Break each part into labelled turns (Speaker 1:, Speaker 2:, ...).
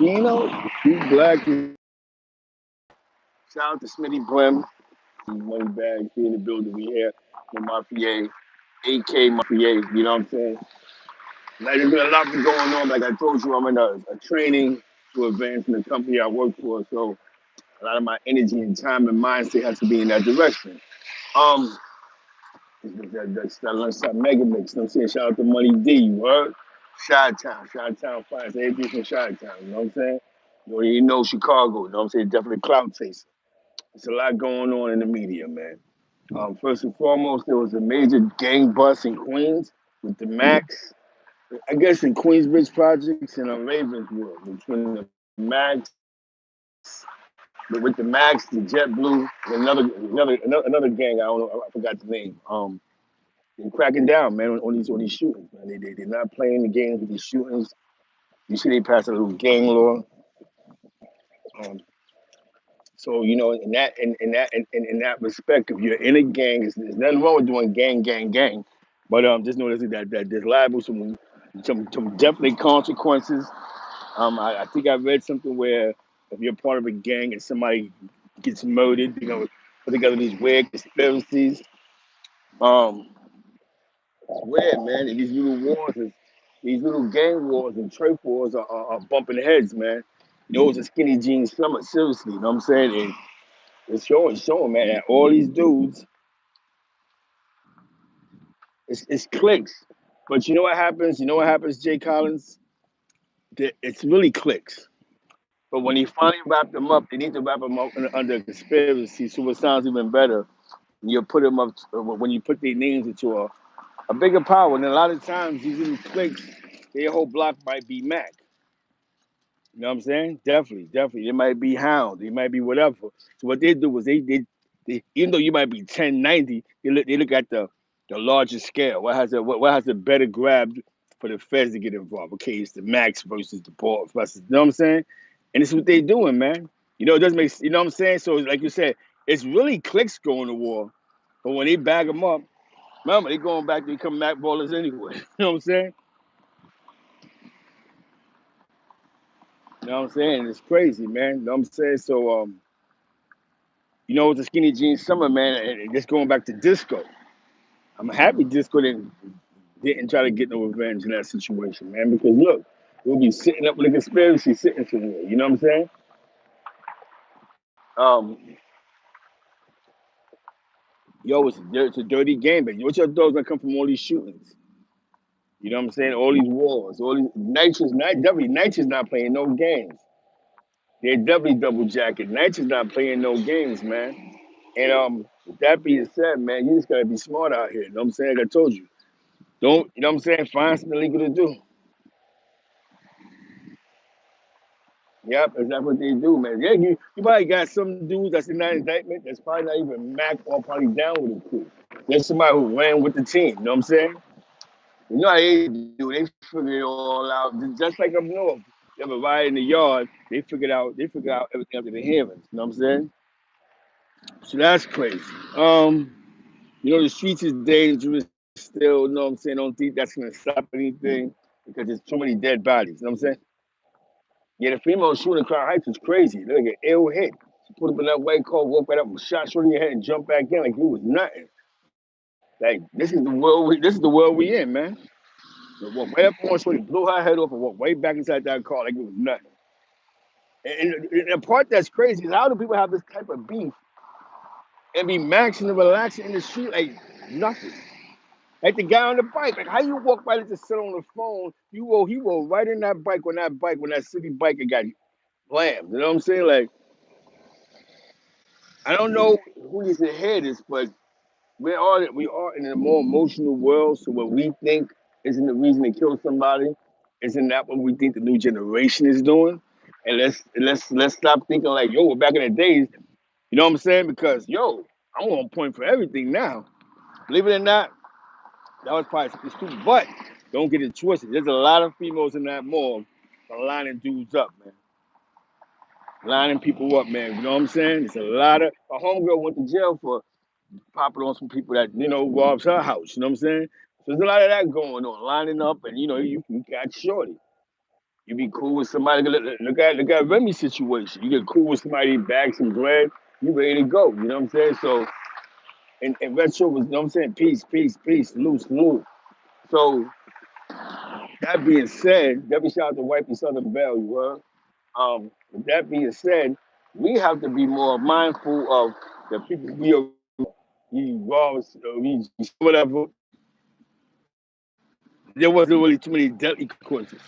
Speaker 1: He black. Shout out to Smitty Brim. Money bag, he in the building. We here with Mafia, AK Mafia. You know what I'm saying? Like, there's been a lot going on. Like I told you, I'm in a training to advance in the company I work for. So a lot of my energy and time and mindset has to be in that direction. Um, that's that mega mix. You know what I'm saying? Shout out to Money D, you heard? Shot Town Fires, everything from Shot Town, you know what I'm saying? You know Chicago, you know what I'm saying? Definitely clout chaser. It's a lot going on in the media, man. First and foremost, there was a major gang bust in Queens with the Makks. I guess in Queensbridge Projects and Ravenswood between the Makks, but with the Makks, the JetBlue, another gang. I don't know. I forgot the name. They're cracking down, man, on these shootings. Man, they're not playing the games with these shootings. You see, they passed a little gang law. Um, so in that respect, if you're in a gang, there's nothing wrong with doing gang. But just know that there's liable some definite consequences. I think I read something where if you're part of a gang and somebody gets murdered, put together these weird conspiracies. Um, it's weird, man. And these little gang wars and turf wars are bumping heads, man. Those are skinny jeans summer, seriously. You know what I'm saying? And it's showing, man, that all these dudes, it's clicks. But you know what happens? You know what happens, Jay Collins? It's really clicks. But when he finally wrapped them up, they need to wrap them up under conspiracy, so it sounds even better. You put them up when you put their names into a bigger power. And a lot of times, these little cliques, their whole block might be Mac. You know what I'm saying? Definitely. It might be Hound. It might be whatever. So what they do is they even though you might be 1090, they look at the larger scale. What has a better grab for the feds to get involved? Okay, it's the Max versus the Ball versus. You know what I'm saying? And it's what they doing, man. It doesn't make. You know what I'm saying? So like you said, it's really clicks going to war. But when they bag them up, remember they going back. They come Mac ballers anyway. You know what I'm saying? You know what I'm saying? It's crazy, man. You know what I'm saying? So with the skinny jeans summer, man, and just going back to disco. I'm happy disco didn't try to get no revenge in that situation, man. Because look, we'll be sitting up with a conspiracy sitting somewhere. You know what I'm saying? Um, it's a dirty game, but what your thoughts gonna come from all these shootings? You know what I'm saying? All these wars, all these Nitro's not playing no games. They're definitely double jacket. Nitro's not playing no games, man. And with that being said, man, you just gotta be smart out here. You know what I'm saying? Like I told you. Don't you know what I'm saying? Find something legal to do. Yep, that's what they do, man. Yeah, you probably got some dudes that's in that indictment that's probably not even Mac or probably down with the crew. There's somebody who ran with the team, you know what I'm saying? You know how they do, they figure it all out. Just like up north. You have a riot in the yard, they figure out everything after the hearings, you know what I'm saying? So that's crazy. Um, the streets is dangerous still, you know what I'm saying? Don't think that's gonna stop anything because there's too many dead bodies, you know what I'm saying? Yeah, the female shooting Crown Heights was crazy. Look at ill hit. She put up in that white car, walked right up, shot short in your head, and jumped back in like it was nothing. Like this is the world we in, man. They walked right up on shorty, blew her head off, and walked right back inside that car like it was nothing. And the part that's crazy is how do people have this type of beef and be maxing and relaxing in the street like nothing? Like the guy on the bike, like how you walk by to just sit on the phone, he rolled right in that bike when that city bike got blammed. You know what I'm saying? Like I don't know who needs to hear this, but we are in a more emotional world. So what we think isn't the reason to kill somebody, isn't that what we think the new generation is doing? And let's stop thinking like, yo, we're back in the days. You know what I'm saying? Because yo, I'm on point for everything now. Believe it or not, that was probably stupid. But don't get it twisted. There's a lot of females in that mall lining dudes up, man. Lining people up, man. You know what I'm saying? It's a lot of. A homegirl went to jail for popping on some people that robs her house. You know what I'm saying? So there's a lot of that going on, lining up, and you got shorty. You be cool with somebody. Look at Remy's situation. You get cool with somebody, bag some bread, you ready to go. You know what I'm saying? So, and retro was, you know what I'm saying? Peace, peace, peace, salute, salute. So that being said, definitely shout out to Wifey Southern Belle. You heard? With that being said, we have to be more mindful of the people we are. You Ross, we whatever. There wasn't really too many deadly consequences.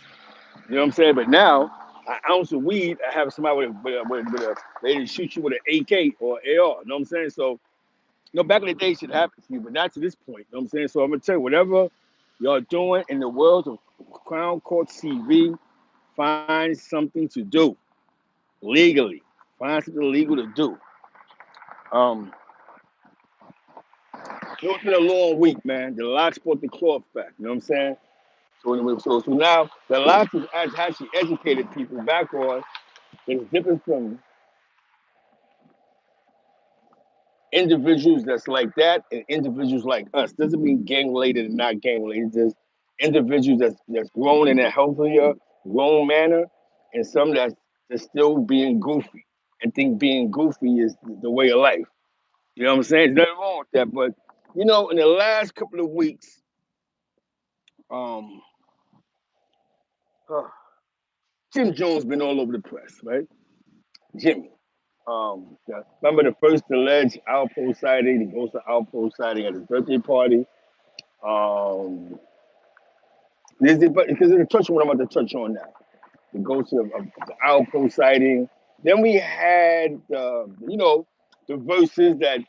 Speaker 1: You know what I'm saying? But now, an ounce of weed, I have somebody with a they didn't shoot you with an AK or AR. You know what I'm saying? So, back in the day, shit happened to you, but not to this point. You know what I'm saying? So I'm gonna tell you, whatever y'all doing in the world of Crown Court TV, find something to do legally. Find something legal to do. Um, it's been a long week, man. The locks brought the cloth back. You know what I'm saying? So now the locks has actually educated people back on that it's different from individuals that's like that and individuals like us. Doesn't mean gang related and not gang related. Just individuals that's grown in a healthier, grown manner, and some that's still being goofy and think being goofy is the way of life. You know what I'm saying? There's nothing wrong with that. But in the last couple of weeks, um, uh, Jim Jones been all over the press, right? Jimmy. Remember the first alleged Alpo sighting? He goes to Alpo sighting at his birthday party. Um, because there's a touch on what I'm about to touch on now. The ghost of the Alpo sighting. Then we had, the verses that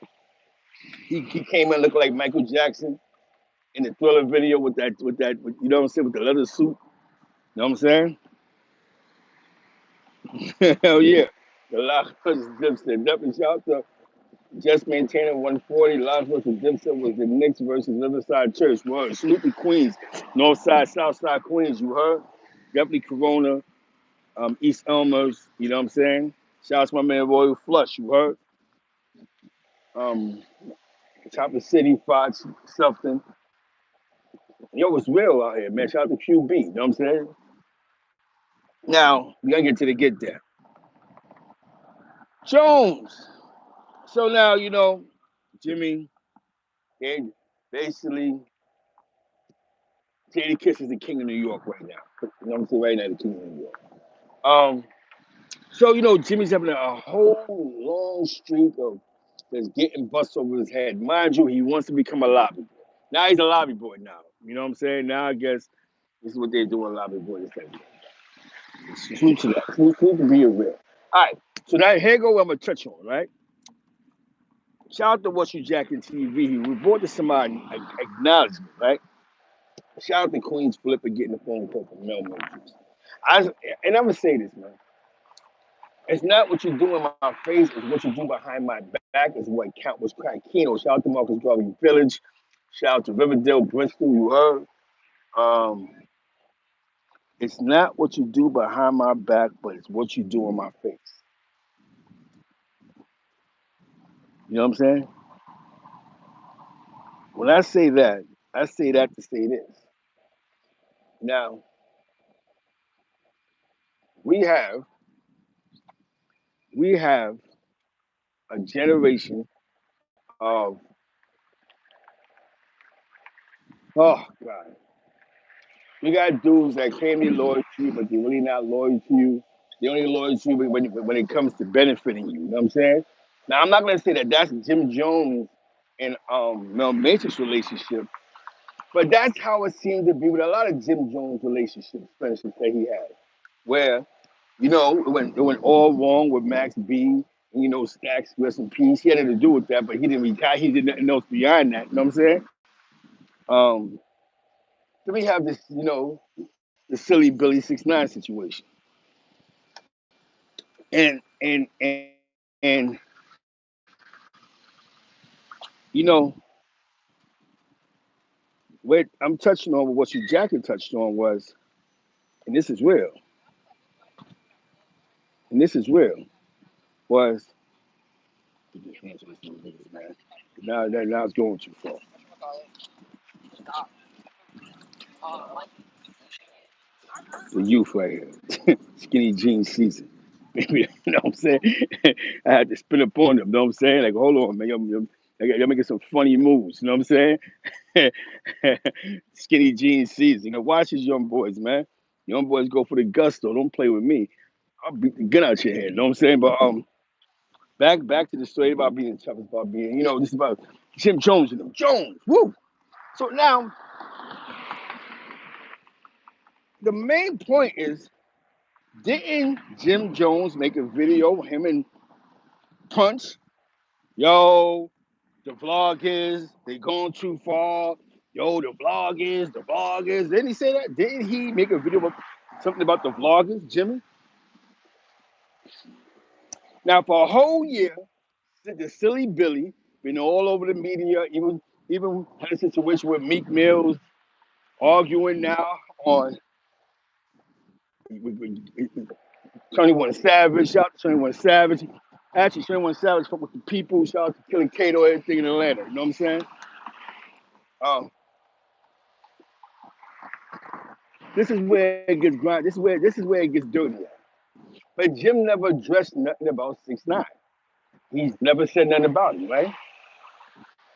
Speaker 1: he came in looking like Michael Jackson in the Thriller video you know what I'm saying, with the leather suit. You know what I'm saying? Hell yeah. The last versus Dipset. Definitely shout out to Just Maintaining 140. Last versus Dipset was the Knicks versus Riverside Church. Word. Salute to Queens. North Side, South Side Queens. You heard? Definitely Corona. East Elmers, you know what I'm saying? Shout out to my man Royal Flush, you heard? Um, Top of the City, Fox, something. Yo, it's real out here, man. Shout out to QB, you know what I'm saying? Now, we gotta get to the get there. Jones. So now, Jimmy, they basically, Jada Kiss is the king of New York right now. You know what I'm saying? Right now, the king of New York. Um, So Jimmy's having a whole long streak of just getting bust over his head. Mind you, he wants to become a lobby boy. Now he's a lobby boy now. You know what I'm saying? Now I guess this is what they're doing, lobby boy. It's true to that. True to be real. All right. So now here go what I'm gonna touch on, right? Shout out to What You Jacking TV. He reported somebody acknowledgement, right? Shout out to Queen's Flipper getting the phone call from Mel Moses. And I'm gonna say this, man. It's not what you do in my face, it's what you do behind my back is what count was crack Keno. Shout out to Marcus Garvey Village. Shout out to Riverdale, Bristol, you heard. Um, it's not what you do behind my back, but it's what you do in my face. You know what I'm saying? When I say that to say this. Now, we have we have a generation of oh god. We got dudes that claim they're loyal to you, but they're really not loyal to you. They're only loyal to you when it comes to benefiting you. You know what I'm saying? Now, I'm not going to say that that's Jim Jones and Mel Matrix relationship, but that's how it seemed to be with a lot of Jim Jones relationships, friendships that he had, where, it went all wrong with Max B, and, Stacks, rest in peace. He had nothing to do with that, but he didn't retire. He did nothing else beyond that. You know what I'm saying? Um, so we have this, the silly Billy 6ix9ine situation. And you know what I'm touching on, what you Jacket touched on was, and this is real, and this is real, was answer this niggas, man. Now it's going too far. The youth right here. Skinny jeans season. Maybe, you know what I'm saying? I had to spin up on them, you know what I'm saying? Like, hold on, man. Y'all making some funny moves, you know what I'm saying? Skinny jeans season. You know, watch these young boys, man. Young boys go for the gusto. Don't play with me. I'll beat the gun out your head, you know what I'm saying? But back to the story about being tough, about being, this is about Jim Jones and them. Jones, woo! So now, the main point is, didn't Jim Jones make a video, him and Punch? Yo, the vlog is, they going too far. Yo, the vlog is, the vlog is. Didn't he say that? Didn't he make a video about something about the vloggers, Jimmy? Now, for a whole year, the silly Billy been all over the media, even had a situation with Meek Mills arguing now on 21 Savage. Shout out to 21 Savage. Actually, 21 Savage fuck with the people. Shout out to Killing Kato, everything in Atlanta. You know what I'm saying? Um, this is where it gets grind. This is where it gets dirty at. But Jim never addressed nothing about 6ix9ine. He's never said nothing about it, right?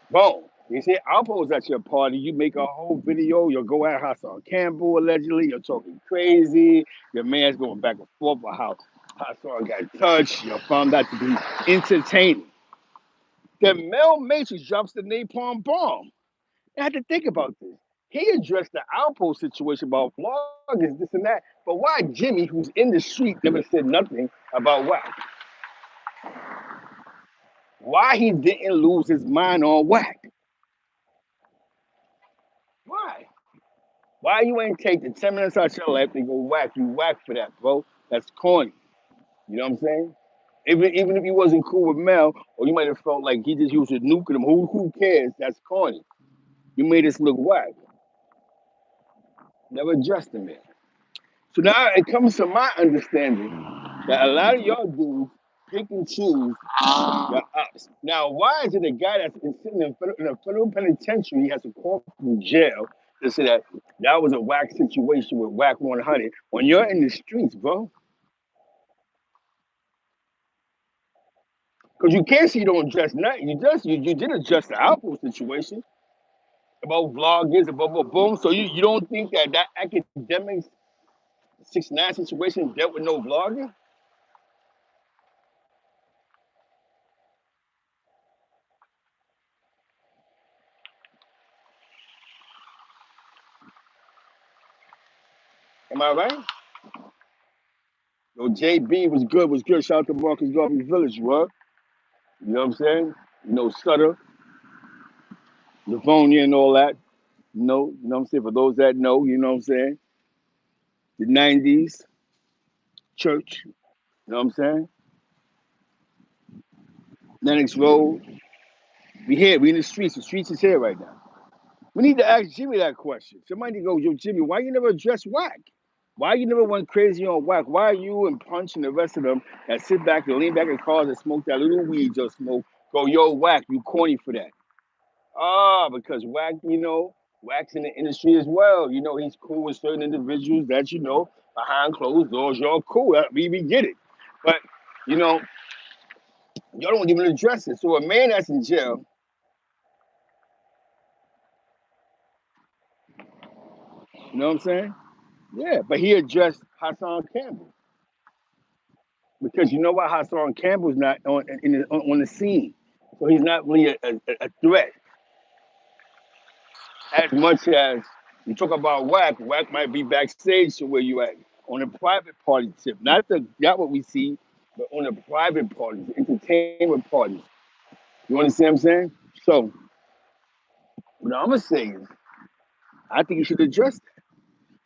Speaker 1: Boom. You see, Alpo's at your party. You make a whole video. You'll go at Hassan Campbell allegedly. You're talking crazy. Your man's going back and forth about how Hassan got touched. You found that to be entertaining. Then Mel Matrix drops the napalm bomb. I had to think about this. He addressed the Alpo situation about vloggers, this and that. But why Jimmy, who's in the street, never said nothing about Wack? Why he didn't lose his mind on Wack? Why? Why you ain't take the 10 minutes out your life and go Wack? You Wack for that, bro. That's corny. You know what I'm saying? Even if he wasn't cool with Mel, or you might have felt like he just used to nuke him. Who cares? That's corny. You made us look Wack. Never addressed him, man. So now it comes to my understanding that a lot of y'all dudes pick and choose your ups. Now, why is it a guy that's sitting in a federal penitentiary has to call from jail to say that was a whack situation with Wack100 when you're in the streets, bro? Because you can't say you don't address nothing. You did address the Apple situation about vloggers and boom, boom, boom. So you don't think that academic 6ix9ine situation dealt with no vlogger? Am I right? Yo, JB was good, was good. Shout out to Marcus Garvey Village, what? You know what I'm saying? Sutter, Livonia and all that. You know what I'm saying? For those that know, you know what I'm saying? The 90s, church, you know what I'm saying? Lennox Road. We here, we in the streets. The streets is here right now. We need to ask Jimmy that question. Somebody need to go, yo, Jimmy, why you never address Wack? Why you never went crazy on Wack? Why are you and Punch and the rest of them that sit back and lean back in cars and smoke that little weed just smoke? Go, yo, Wack, you corny for that. Because Wack, Wack's in the industry as well. He's cool with certain individuals that, behind closed doors, y'all cool. We get it. But, you know, y'all don't even address it. So a man that's in jail, you know what I'm saying? Yeah, but he addressed Hassan Campbell. Because you know why Hassan Campbell's not on the scene. So he's not really a threat as much as you talk about Wack. Wack might be backstage to where you at on a private party tip, not what we see, but on the private parties, entertainment parties. You understand what I'm saying? So what I'm gonna say is, I think you should address that.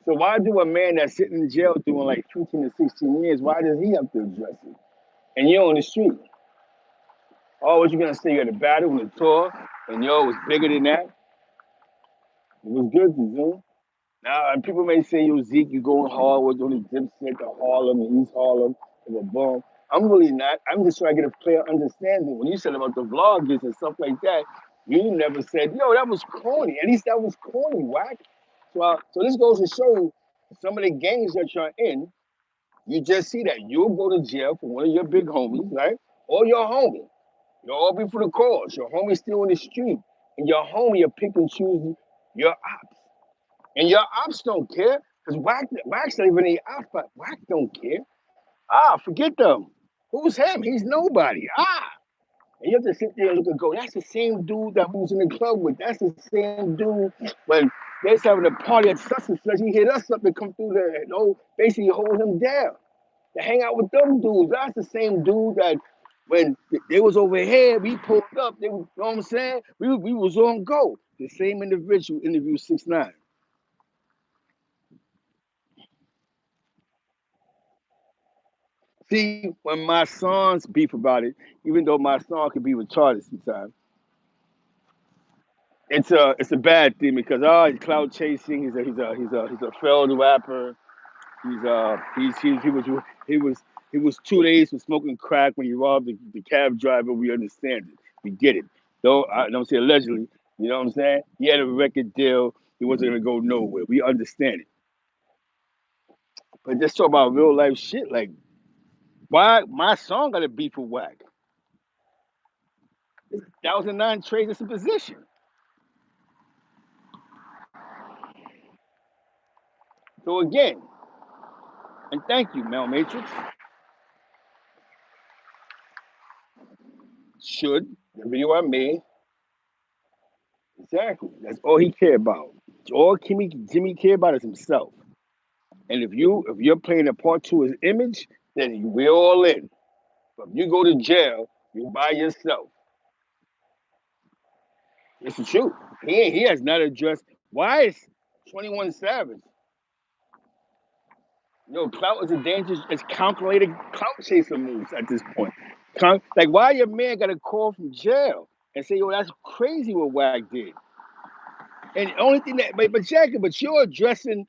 Speaker 1: So why do a man that's sitting in jail doing like 15 to 16 years? Why does he have to address it? And you're on the street. Oh, what you gonna say? You're at the battle on the tour, and yo, it's bigger than that. It was good to do. Now, and people may say, yo, Zeke, you going hard with only Dipset to Harlem and East Harlem and the boom. I'm really not. I'm just trying to get a clear understanding. When you said about the vloggers and stuff like that, you never said, yo, that was corny. At least that was corny, Wack. So this goes to show some of the gangs that you're in, you just see that you'll go to jail for one of your big homies, right? Or your homie. You'll all be for the cause. Your homie's still in the street. And your homie, you pick and choose your ops. And your ops don't care. Because Wack's not even the ops, but Wack don't care. Ah, forget them. Who's him? He's nobody. Ah. And you have to sit there and look and go, that's the same dude that we was in the club with. That's the same dude when they was having a party at such and such. He hit us up and come through there and basically hold him down. To hang out with them dudes. That's the same dude that when they was over here, we pulled up. They, you know what I'm saying? We was on go. The same individual interviewed 6ix9ine. See, when my sons beef about it, even though my song could be retarded sometimes, it's a bad thing because he's cloud chasing. He's a failed rapper. He was 2 days from smoking crack when he robbed the cab driver. We understand it. We get it. Though I don't say allegedly. You know what I'm saying? He had a record deal. He wasn't gonna go nowhere. We understand it. But just talk about real life shit. Like why my song got a beef with Wack? 1009 trades us a position. So again, and thank you, Mel Matrix. Should the video I made exactly? That's all he cared about. All Jimmy cared about is himself. And if you're playing a part to his image, then we're all in. But if you go to jail, you by yourself. It's the truth. He has not addressed why is 21 Savage. Clout is a dangerous, it's calculated clout chaser moves at this point. Like why your man got a call from jail and say, that's crazy what Wag did. And the only thing but Jack, but you're addressing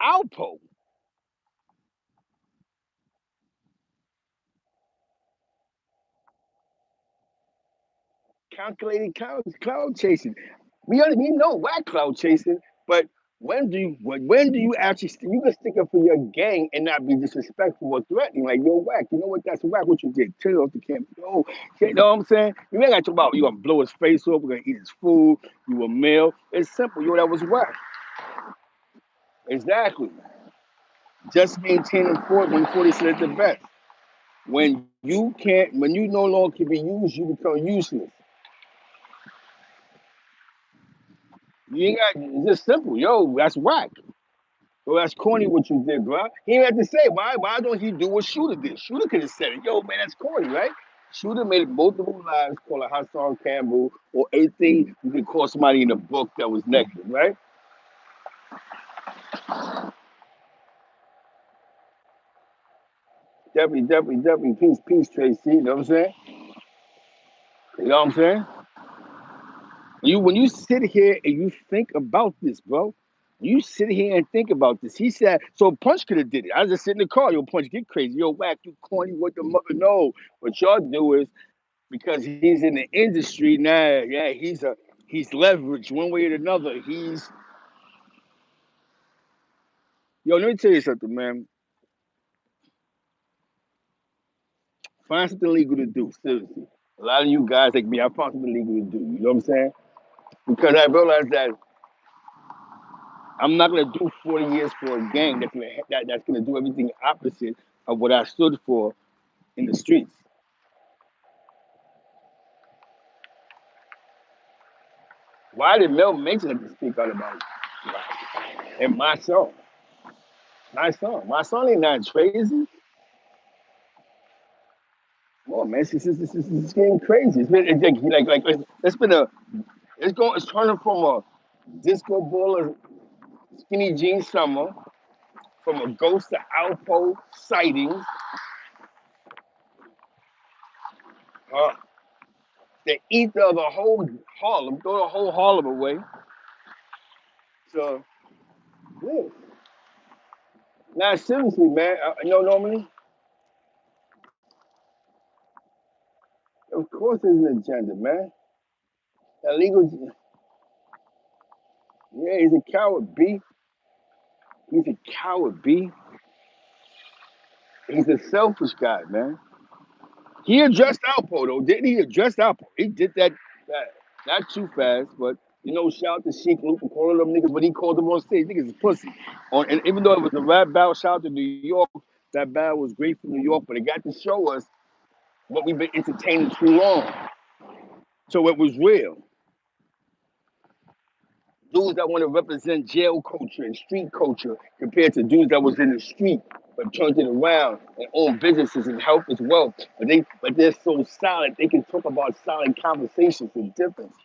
Speaker 1: Alpo. Calculated cloud chasing. We know why cloud chasing, but when do you actually you can stick up for your gang and not be disrespectful or threatening? Like Wack, you know what? That's Wack. What you did? Turn it off the camera. You know what I'm saying? You ain't got to talk about you gonna blow his face off. We're gonna eat his food. You a male. It's simple. That was Wack. Exactly. Just maintaining fort when 40 said it the best. When you no longer can be used, you become useless. You ain't got. It's just simple. That's Wack. Well, that's corny what you did, bro. He didn't have to say why don't he do what Shooter did? Shooter could have said it. Man, that's corny, right? Shooter made multiple lives, call it Hassan Campbell, or anything you could call somebody in a book that was negative, right? Definitely, peace, Tracy. You know what I'm saying? You know what I'm saying? When you sit here and you think about this, bro, you sit here and think about this. He said, so Punch could have did it. I was just sitting in the car. Punch, get crazy. Wack, you corny. What the mother? No. What y'all do is because he's in the industry now. Yeah, he's leveraged one way or another. Let me tell you something, man. Find something legal to do. Seriously, a lot of you guys like me, I found something legal to do. You know what I'm saying? Because I realized that I'm not gonna do 40 years for a gang that's gonna do everything opposite of what I stood for in the streets. Why did Mel Mason have to speak out about it? And my song, my song ain't not crazy. Come on, man, it's getting crazy. It's been it's turning from a disco baller skinny jean summer, from a ghost to Alpo sightings, uh, the ether of the whole Harlem, throw the whole Harlem away. So, yeah. Now, seriously, man, normally, of course there's an agenda, man. Illegal, yeah, he's a coward, B. He's a coward, B. He's a selfish guy, man. He addressed Alpo though, didn't he? Addressed Alpo. He did that not too fast, but shout out to Sheik Luke for calling them niggas, but he called them on stage. Niggas is pussy. And even though it was a rap battle, shout out to New York. That battle was great for New York, but it got to show us what we've been entertaining too long. So it was real. Dudes that want to represent jail culture and street culture compared to dudes that was in the street but turned it around and own businesses and help as well. But they're so solid, they can talk about solid conversations and difference.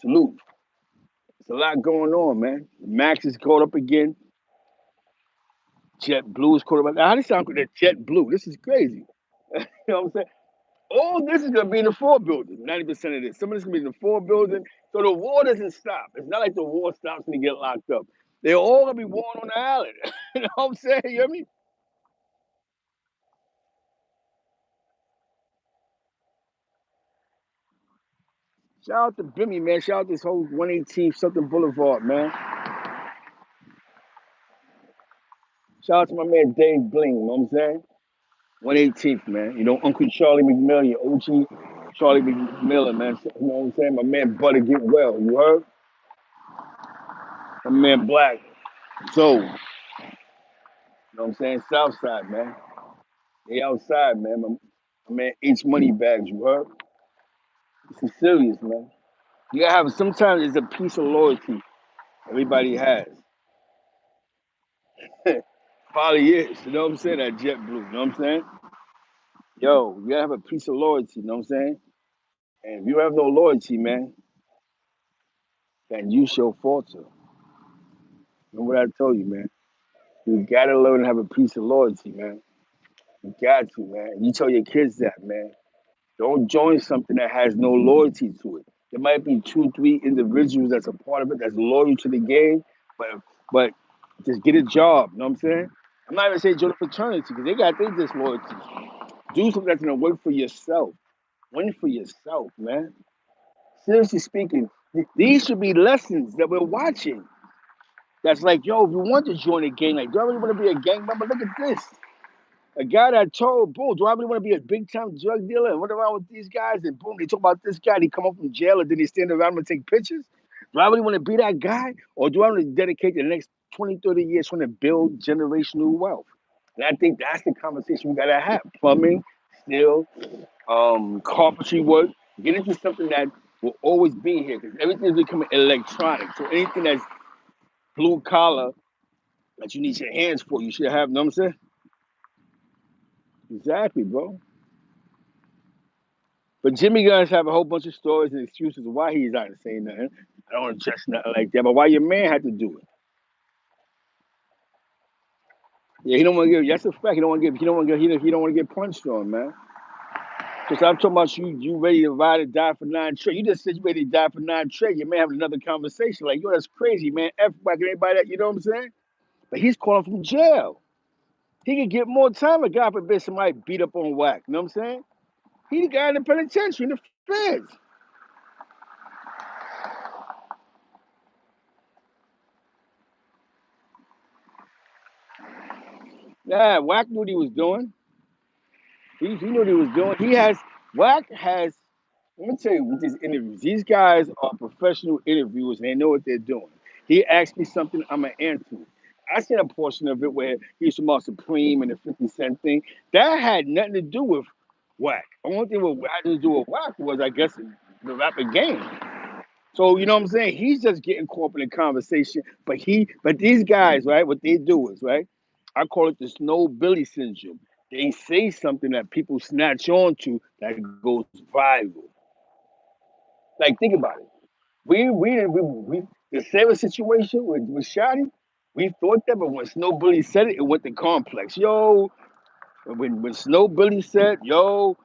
Speaker 1: Salute. There's a lot going on, man. Makks is caught up again. Jet Blue is caught up. Now, how does it sound good? Jet Blue. This is crazy. You know what I'm saying? All this is gonna be in the four building. 90% of this. Some of this gonna be in the four building. So the war doesn't stop. It's not like the war stops when they get locked up. They're all gonna be warring on the island. You know what I'm saying? You hear me? Shout out to Bimmy, man. Shout out this whole 118th something Boulevard, man. Shout out to my man Dave Bling, you know what I'm saying? 118th, man. Uncle Charlie McMillan, OG Charlie McMillan, man. You know what I'm saying? My man Butter Get Well, you heard? My man Black. So, you know what I'm saying? Southside, man. They outside, man. My man H Money Bags, you heard? This is serious, man. You gotta have sometimes it's a piece of loyalty everybody has. Probably is, you know what I'm saying? That jet blue, you know what I'm saying? Yo, you gotta have a piece of loyalty, you know what I'm saying? And if you have no loyalty, man, then you shall falter. Remember what I told you, man. You gotta learn to have a piece of loyalty, man. You got to, man. You tell your kids that, man. Don't join something that has no loyalty to it. There might be two, three individuals that's a part of it that's loyal to the game, but just get a job. You know what I'm saying? I'm not even saying join a fraternity because they got their disloyalty. Do something that's gonna work for yourself. Win for yourself, man. Seriously speaking, these should be lessons that we're watching. That's like, yo, if you want to join a gang, like, do I really want to be a gang member? Look at this. A guy that told, boom, do I really want to be a big time drug dealer and run around with these guys? And boom, they talk about this guy, he come up from jail and then he stand around and take pictures. Do I really want to be that guy? Or do I want to dedicate the next 20, 30 years trying to build generational wealth? And I think that's the conversation we gotta have. Plumbing, steel, carpentry work. Get into something that will always be here because everything's becoming electronic. So anything that's blue collar that you need your hands for, you should have, you know what I'm saying? Exactly, bro. But Jimmy Guns have a whole bunch of stories and excuses why he's not saying nothing. I don't want to address nothing like that. But why your man had to do it? Yeah, he don't want to give. That's a fact. He don't want to give. He don't want to give. He don't want to get punched on, man. Because I'm talking about you. You ready to ride or die for 9 trade? You just said you ready to die for 9 trade. Your man having another conversation like, yo, that's crazy, man. F back anybody that you know what I'm saying? But he's calling from jail. He could get more time. A God forbid somebody beat up on Wack. You know what I'm saying? He the guy in the penitentiary in the feds. Yeah, Wack knew what he was doing. He knew what he was doing. Wack has, let me tell you with these interviews, these guys are professional interviewers and they know what they're doing. He asked me something, I'm going to answer it. I seen a portion of it where he was talking about Supreme and the 50 Cent thing. That had nothing to do with Wack. The only thing what had to do with Wack was, I guess, the rapper game. So you know what I'm saying? He's just getting caught up in the conversation. But these guys, right? What they do is right. I call it the Snow Billy syndrome. They say something that people snatch on to that goes viral. Like think about it. We the same situation with Shotty. We thought that, but when Snow Billy said it, it went to complex. Yo, when Snow Billy said, yo,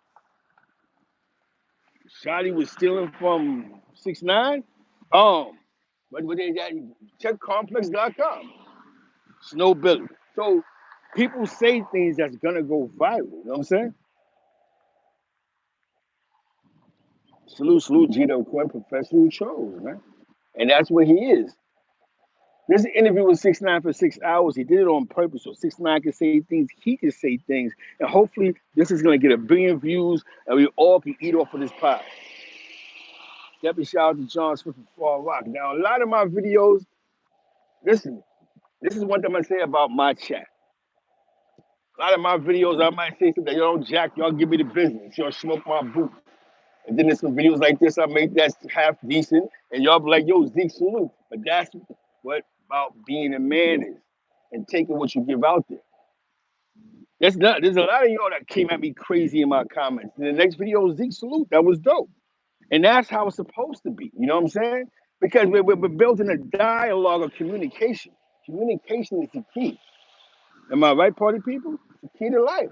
Speaker 1: Shotty was stealing from 6ix9ine. Um, but they got check complex.com. Snow Billy. So people say things that's gonna go viral. You know what I'm saying? Salute, Gino Quinn, professional trolls, man. And that's what he is. This interview with 6ix9ine for 6 hours. He did it on purpose, so 6ix9ine can say things, he can say things, and hopefully this is gonna get 1 billion views, and we all can eat off of this pie. Definitely shout out to John Smith from Far Rock. Now, a lot of my videos, listen, this is one thing I'm gonna say about my chat. A lot of my videos, I might say something, yo, Jack, y'all give me the business, y'all smoke my boot. And then there's some videos like this I make that's half decent, and y'all be like, yo, Zeke, salute. But that's what about being a man is, and taking what you give out there. There's a lot of y'all that came at me crazy in my comments. And the next video was Zeke, salute. That was dope. And that's how it's supposed to be. You know what I'm saying? Because we're building a dialogue of communication. Communication is the key. Am I right, party people? It's the key to life.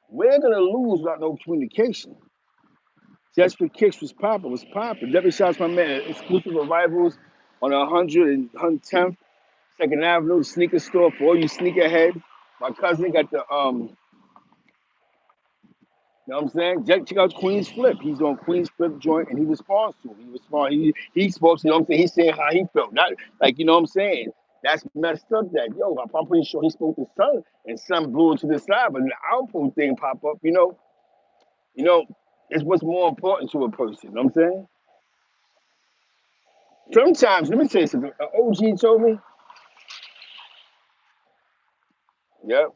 Speaker 1: We're gonna lose without no communication. Just for Kicks was popping, Debbie Shots, my man, exclusive arrivals on 100 and 110th, 2nd Avenue, sneaker store for all you sneakerheads. My cousin got the you know what I'm saying? Check out Queen's Flip. He's on Queen's Flip joint and he responds to him. He spoke, you know what I'm saying? He's saying how he felt. Not like, you know what I'm saying? That's messed up that, yo, I'm pretty sure he spoke to Son and Son blew it to the side, but the output thing pop up, you know, it's what's more important to a person. You know what I'm saying? Sometimes, let me tell you something. An OG told me, yep.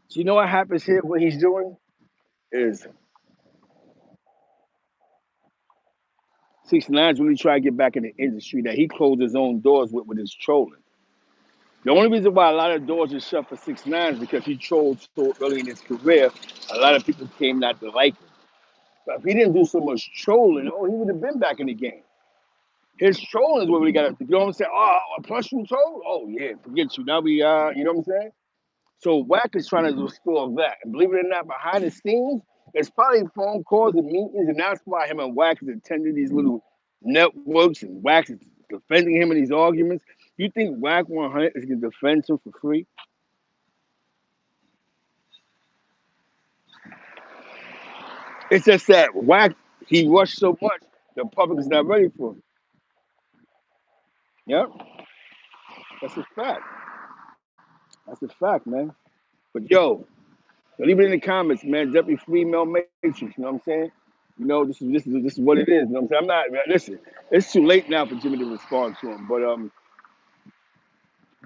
Speaker 1: So you know what happens here? What he's doing is 6ix9ine's really trying to get back in the industry that he closed his own doors with his trolling. The only reason why a lot of doors are shut for 6ix9ine is because he trolled so early in his career. A lot of people came not to like him. But if he didn't do so much trolling, oh, he would have been back in the game. His trolling is what we got to, you know what I'm saying? Oh, plus you troll? Oh, yeah, forget you. Now we, you know what I'm saying? So Wack is trying to restore that. And believe it or not, behind the scenes, there's probably phone calls and meetings, and that's why him and Wack is attending these little networks, and Wack is defending him in these arguments. You think Wack100 is going to defend him for free? It's just that Wack, he rushed so much, the public is not ready for him. Yep, that's a fact. That's a fact, man. But yo, leave it in the comments, man. Definitely female matrix. You know what I'm saying? You know, this is what it is. You know what I'm saying? I'm not listen. It's too late now for Jimmy to respond to him. But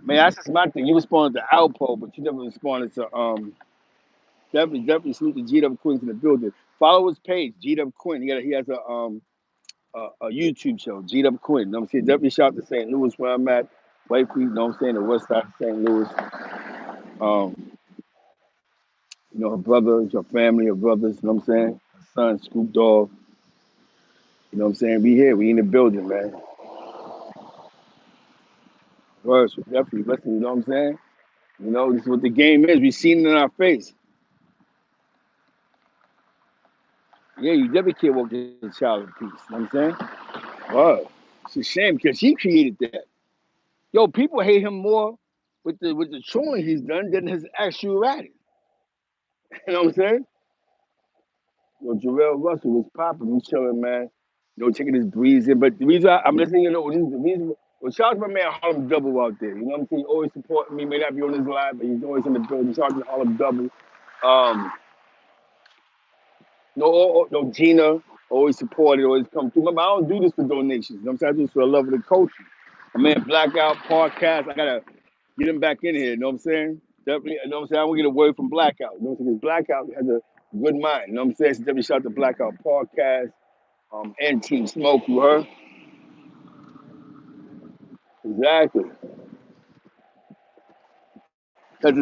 Speaker 1: man, that's just my thing. You responded to Alpo, but you never responded to definitely salute the G Dub Quinn in the building. Follow his page, G Dub Quinn. He has a YouTube show, G Dub Quinn. You know what I'm saying? Definitely shout out to St. Louis where I'm at. White Creek, you know what I'm saying? The west side of St. Louis. You know, her brother, her family, her brothers, you know what I'm saying? Her son, Scoop Dog. You know what I'm saying? We here, we in the building, man. Words, definitely listen, you know what I'm saying? You know, this is what the game is. We seen it in our face. Yeah, you definitely can't walk this child in peace. You know what I'm saying? Wow. It's a shame because he created that. Yo, people hate him more with the trolling he's done than his actual writing. You know what I'm saying? Yo, Jarrell Russell was popping, we chilling, man. You know, taking his breeze in. But the reason I'm listening, you know, the reason, well, shout out to my man Harlem Double out there. You know what I'm saying? He always supporting me. May not be on his live, but he's always in the building. Shout out to Harlem Double. No, Gina, always supported, always come through. Remember, I don't do this for donations. You know what I'm saying? I do this for the love of the culture. My man Blackout Podcast, I gotta get him back in here. You know what I'm saying? Definitely, you know what I'm saying? I want to get a word from Blackout. You know what I'm saying? 'Cause Blackout has a good mind. You know what I'm saying? So definitely shout out to Blackout Podcast, and Team Smoke, you heard? Exactly. Because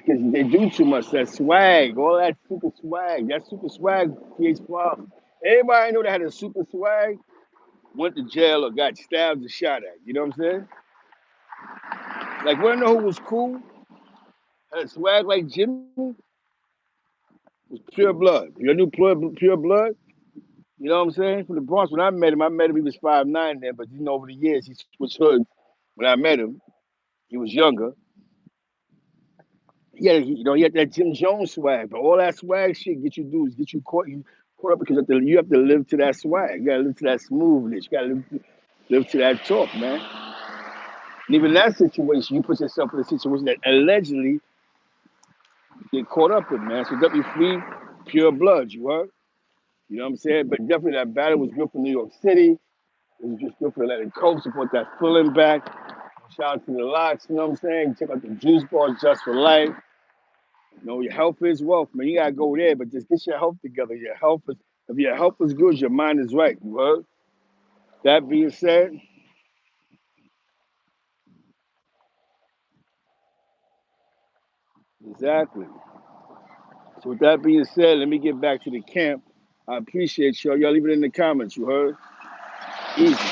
Speaker 1: they do too much. That swag, all that super swag creates problems. Everybody I know that had a super swag went to jail or got stabbed or shot at. You know what I'm saying? Like, wanna know who was cool? Had a swag like Jimmy? Was Pure Blood. You knew Pure Blood? You know what I'm saying? From the Bronx, when I met him, he was 5'9" then, but you know, over the years, he switched hoods. When I met him, he was younger. He had that Jim Jones swag, but all that swag shit get you caught up because you have to live to that swag. You gotta live to that smoothness. You gotta live. Live to that talk, man. And even that situation, you put yourself in a situation that allegedly get caught up in, man. So W free, pure blood, you heard? You know what I'm saying? But definitely that battle was good for New York City. It was just good for Atlantic Coast, support that feeling back. Shout out to the locks, you know what I'm saying? Check out the juice bars just for life. You know, your health is wealth, man. You gotta go there, but just get your health together. Your health is if your health is good, your mind is right. You heard? That being said, exactly. So with that being said, let me get back to the camp. I appreciate y'all. Y'all leave it in the comments, you heard? Easy.